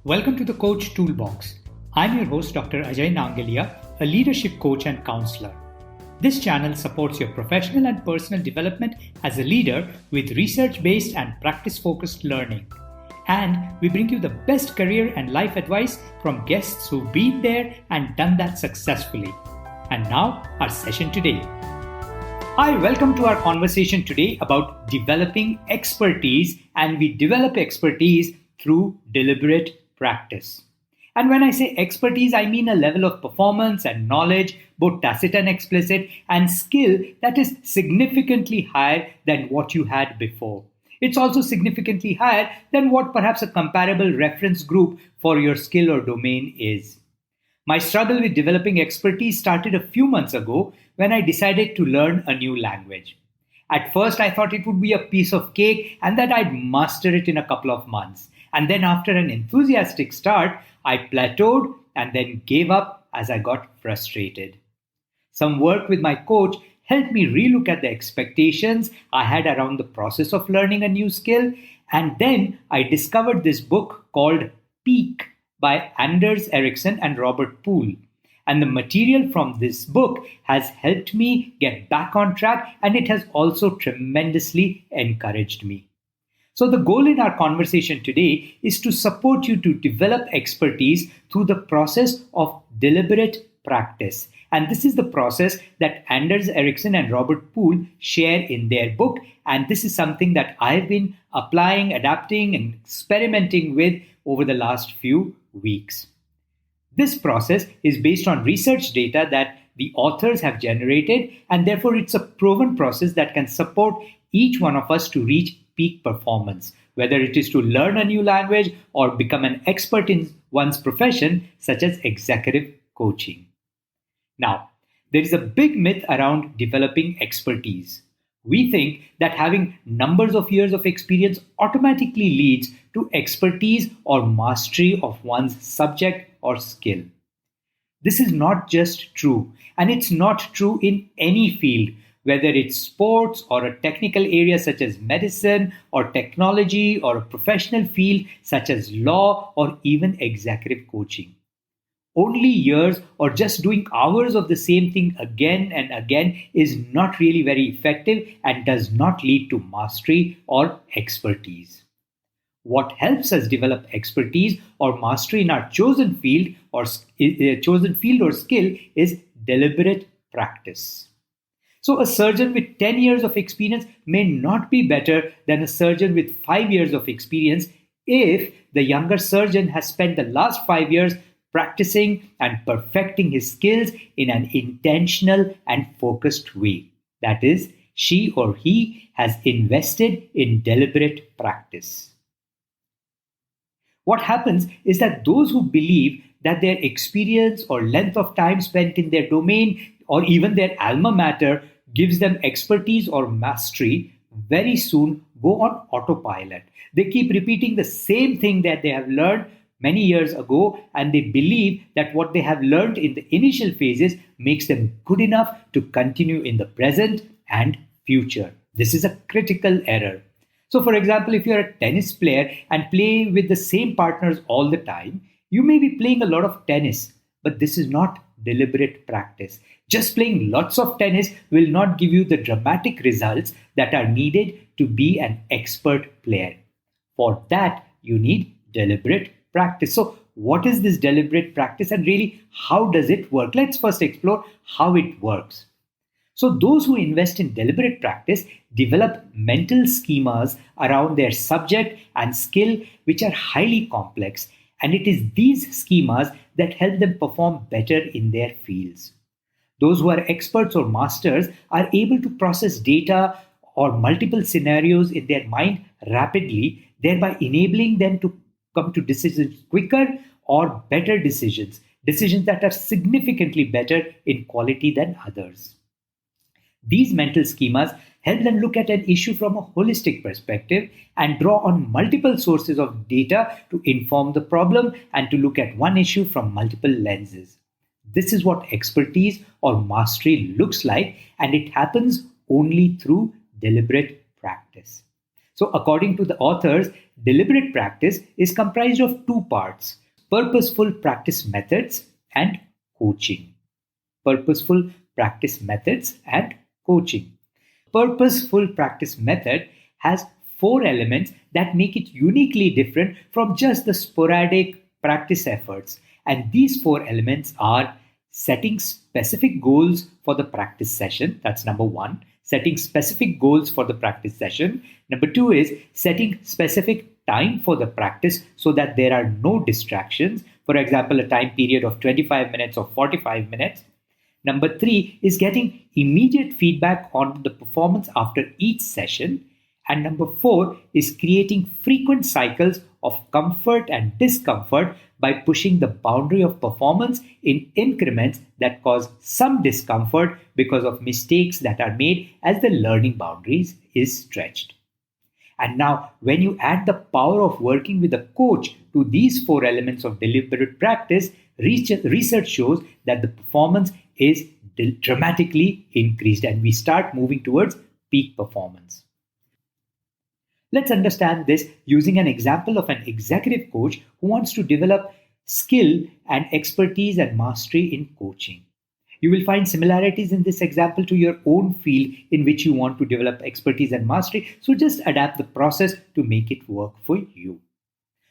Welcome to the Coach Toolbox. I'm your host, Dr. Ajay Nangalia, a leadership coach and counselor. This channel supports your professional and personal development as a leader with research-based and practice-focused learning. And we bring you the best career and life advice from guests who've been there and done that successfully. And now, our session today. Hi, welcome to our conversation today about developing expertise, and we develop expertise through deliberate practice. And when I say expertise, I mean a level of performance and knowledge, both tacit and explicit, and skill that is significantly higher than what you had before. It's also significantly higher than what perhaps a comparable reference group for your skill or domain is. My struggle with developing expertise started a few months ago when I decided to learn a new language. At first, I thought it would be a piece of cake and that I'd master it in a couple of months. And then after an enthusiastic start, I plateaued and then gave up as I got frustrated. Some work with my coach helped me relook at the expectations I had around the process of learning a new skill. And then I discovered this book called Peak by Anders Ericsson and Robert Poole. And the material from this book has helped me get back on track, and it has also tremendously encouraged me. So the goal in our conversation today is to support you to develop expertise through the process of deliberate practice. And this is the process that Anders Ericsson and Robert Poole share in their book. And this is something that I've been applying, adapting, and experimenting with over the last few weeks. This process is based on research data that the authors have generated, and therefore it's a proven process that can support each one of us to reach peak performance, whether it is to learn a new language or become an expert in one's profession, such as executive coaching. Now, there is a big myth around developing expertise. We think that having numbers of years of experience automatically leads to expertise or mastery of one's subject or skill. This is not just true, and it's not true in any field, whether it's sports or a technical area such as medicine or technology or a professional field such as law or even executive coaching. Only years or just doing hours of the same thing again and again is not really very effective and does not lead to mastery or expertise. What helps us develop expertise or mastery in our chosen field or skill is deliberate practice. So a surgeon with 10 years of experience may not be better than a surgeon with 5 years of experience if the younger surgeon has spent the last 5 years practicing and perfecting his skills in an intentional and focused way. That is, she or he has invested in deliberate practice. What happens is that those who believe that their experience or length of time spent in their domain or even their alma mater gives them expertise or mastery very soon go on autopilot. They keep repeating the same thing that they have learned many years ago, and they believe that what they have learned in the initial phases makes them good enough to continue in the present and future. This is a critical error. So, for example, if you're a tennis player and play with the same partners all the time, you may be playing a lot of tennis, but this is not deliberate practice. Just playing lots of tennis will not give you the dramatic results that are needed to be an expert player. For that, you need deliberate practice. So, what is this deliberate practice and really how does it work? Let's first explore how it works. So, those who invest in deliberate practice develop mental schemas around their subject and skill which are highly complex, and it is these schemas that help them perform better in their fields. Those who are experts or masters are able to process data or multiple scenarios in their mind rapidly, thereby enabling them to come to decisions quicker or better decisions that are significantly better in quality than others. These mental schemas help them look at an issue from a holistic perspective and draw on multiple sources of data to inform the problem and to look at one issue from multiple lenses. This is what expertise or mastery looks like, and it happens only through deliberate practice. So, according to the authors, deliberate practice is comprised of two parts: purposeful practice methods and coaching. Purposeful practice methods and coaching. Purposeful practice method has four elements that make it uniquely different from just the sporadic practice efforts. And these four elements are setting specific goals for the practice session. That's number one. Setting specific goals for the practice session. Number two is setting specific time for the practice so that there are no distractions. For example, a time period of 25 minutes or 45 minutes. Number three is getting immediate feedback on the performance after each session. And number four is creating frequent cycles of comfort and discomfort by pushing the boundary of performance in increments that cause some discomfort because of mistakes that are made as the learning boundaries is stretched. And now, when you add the power of working with a coach to these four elements of deliberate practice, research shows that the performance is dramatically increased and we start moving towards peak performance. Let's understand this using an example of an executive coach who wants to develop skill and expertise and mastery in coaching. You will find similarities in this example to your own field in which you want to develop expertise and mastery. So just adapt the process to make it work for you.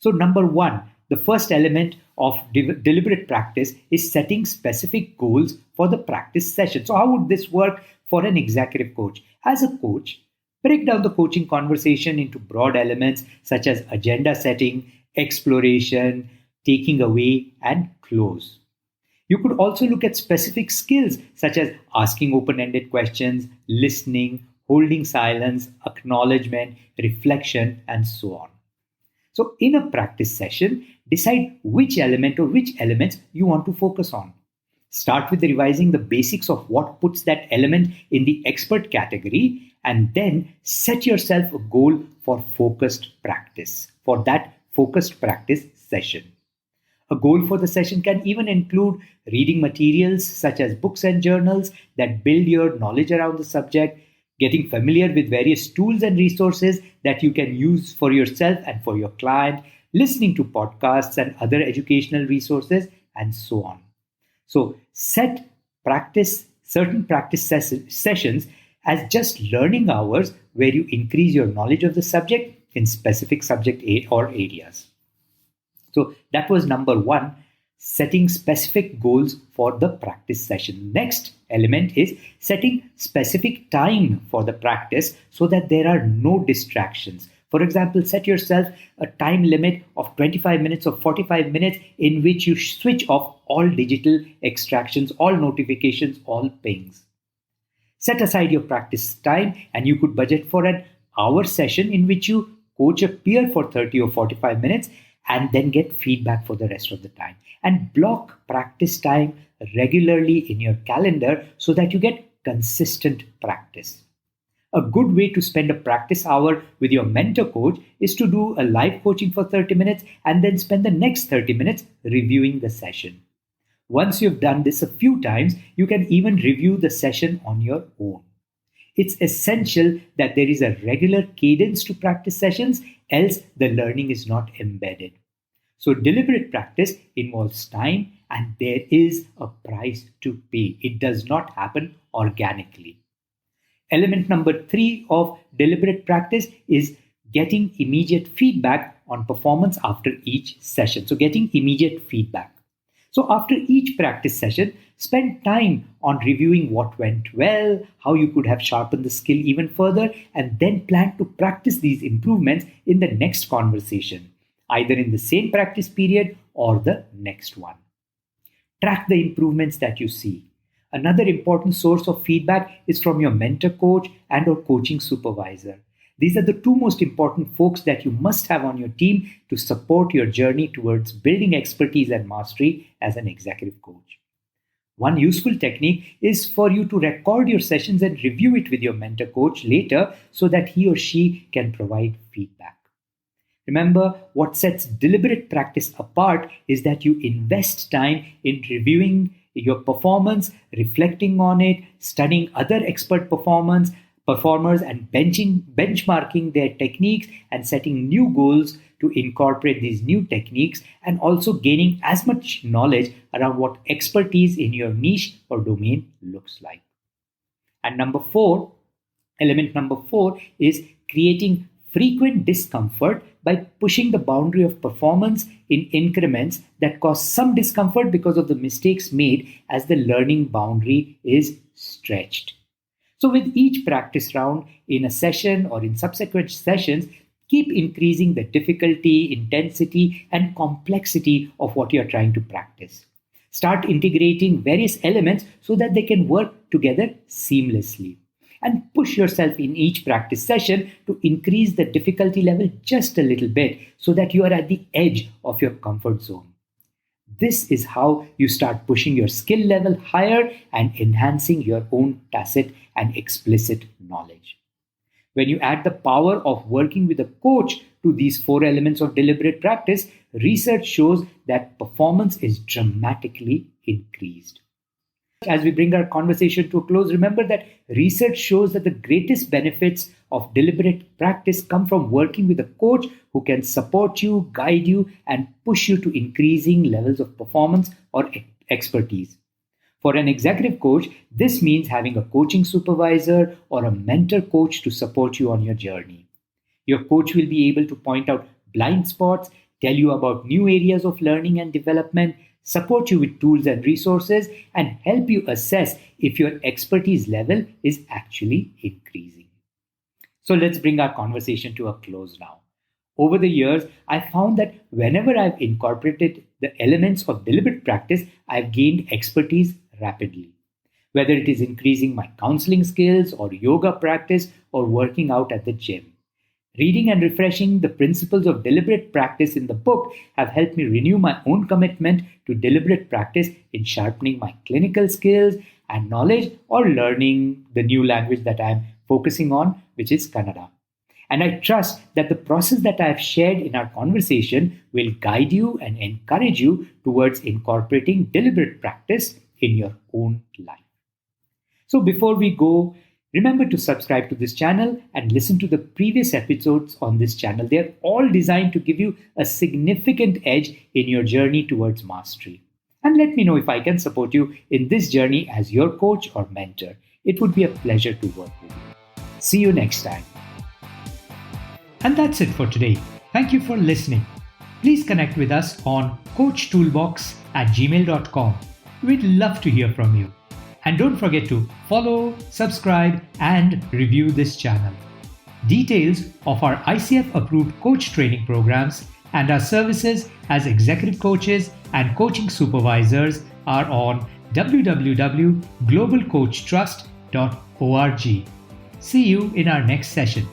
So number one, the first element of deliberate practice is setting specific goals for the practice session. So how would this work for an executive coach? As a coach, break down the coaching conversation into broad elements such as agenda setting, exploration, taking away, and close. You could also look at specific skills such as asking open-ended questions, listening, holding silence, acknowledgement, reflection, and so on. So in a practice session, decide which element or which elements you want to focus on. Start with revising the basics of what puts that element in the expert category, and then set yourself a goal for focused practice, for that focused practice session. A goal for the session can even include reading materials such as books and journals that build your knowledge around the subject, getting familiar with various tools and resources that you can use for yourself and for your client, listening to podcasts and other educational resources, and so on. So set certain practice sessions as just learning hours where you increase your knowledge of the subject in specific subject or areas. So that was number one, setting specific goals for the practice session. Next element is setting specific time for the practice so that there are no distractions. For example, set yourself a time limit of 25 minutes or 45 minutes in which you switch off all digital extractions, all notifications, all pings. Set aside your practice time and you could budget for an hour session in which you coach a peer for 30 or 45 minutes and then get feedback for the rest of the time. And block practice time regularly in your calendar so that you get consistent practice. A good way to spend a practice hour with your mentor coach is to do a live coaching for 30 minutes and then spend the next 30 minutes reviewing the session. Once you've done this a few times, you can even review the session on your own. It's essential that there is a regular cadence to practice sessions, else the learning is not embedded. So deliberate practice involves time and there is a price to pay. It does not happen organically. Element number 3 of deliberate practice is getting immediate feedback on performance after each session. So getting immediate feedback. So after each practice session, spend time on reviewing what went well, how you could have sharpened the skill even further, and then plan to practice these improvements in the next conversation, either in the same practice period or the next one. Track the improvements that you see. Another important source of feedback is from your mentor coach and or coaching supervisor. These are the two most important folks that you must have on your team to support your journey towards building expertise and mastery as an executive coach. One useful technique is for you to record your sessions and review it with your mentor coach later so that he or she can provide feedback. Remember, what sets deliberate practice apart is that you invest time in reviewing your performance, reflecting on it, studying other expert performance, performers and benchmarking their techniques and setting new goals to incorporate these new techniques, and also gaining as much knowledge around what expertise in your niche or domain looks like. And element number four is creating frequent discomfort by pushing the boundary of performance in increments that cause some discomfort because of the mistakes made as the learning boundary is stretched. So with each practice round in a session or in subsequent sessions, keep increasing the difficulty, intensity, and complexity of what you're trying to practice. Start integrating various elements so that they can work together seamlessly. And push yourself in each practice session to increase the difficulty level just a little bit so that you are at the edge of your comfort zone. This is how you start pushing your skill level higher and enhancing your own tacit and explicit knowledge. When you add the power of working with a coach to these four elements of deliberate practice, research shows that performance is dramatically increased. As we bring our conversation to a close, remember that research shows that the greatest benefits of deliberate practice come from working with a coach who can support you, guide you, and push you to increasing levels of performance or expertise. For an executive coach, this means having a coaching supervisor or a mentor coach to support you on your journey. Your coach will be able to point out blind spots, tell you about new areas of learning and development, support you with tools and resources, and help you assess if your expertise level is actually increasing. So let's bring our conversation to a close now. Over the years, I found that whenever I've incorporated the elements of deliberate practice, I've gained expertise rapidly. Whether it is increasing my counseling skills or yoga practice or working out at the gym. Reading and refreshing the principles of deliberate practice in the book have helped me renew my own commitment to deliberate practice in sharpening my clinical skills and knowledge or learning the new language that I'm focusing on, which is Kannada. And I trust that the process that I've shared in our conversation will guide you and encourage you towards incorporating deliberate practice in your own life. So before we go, remember to subscribe to this channel and listen to the previous episodes on this channel. They're all designed to give you a significant edge in your journey towards mastery. And let me know if I can support you in this journey as your coach or mentor. It would be a pleasure to work with you. See you next time. And that's it for today. Thank you for listening. Please connect with us on coachtoolbox@gmail.com. We'd love to hear from you. And don't forget to follow, subscribe, and review this channel. Details of our ICF-approved coach training programs and our services as executive coaches and coaching supervisors are on www.globalcoachtrust.org. See you in our next session.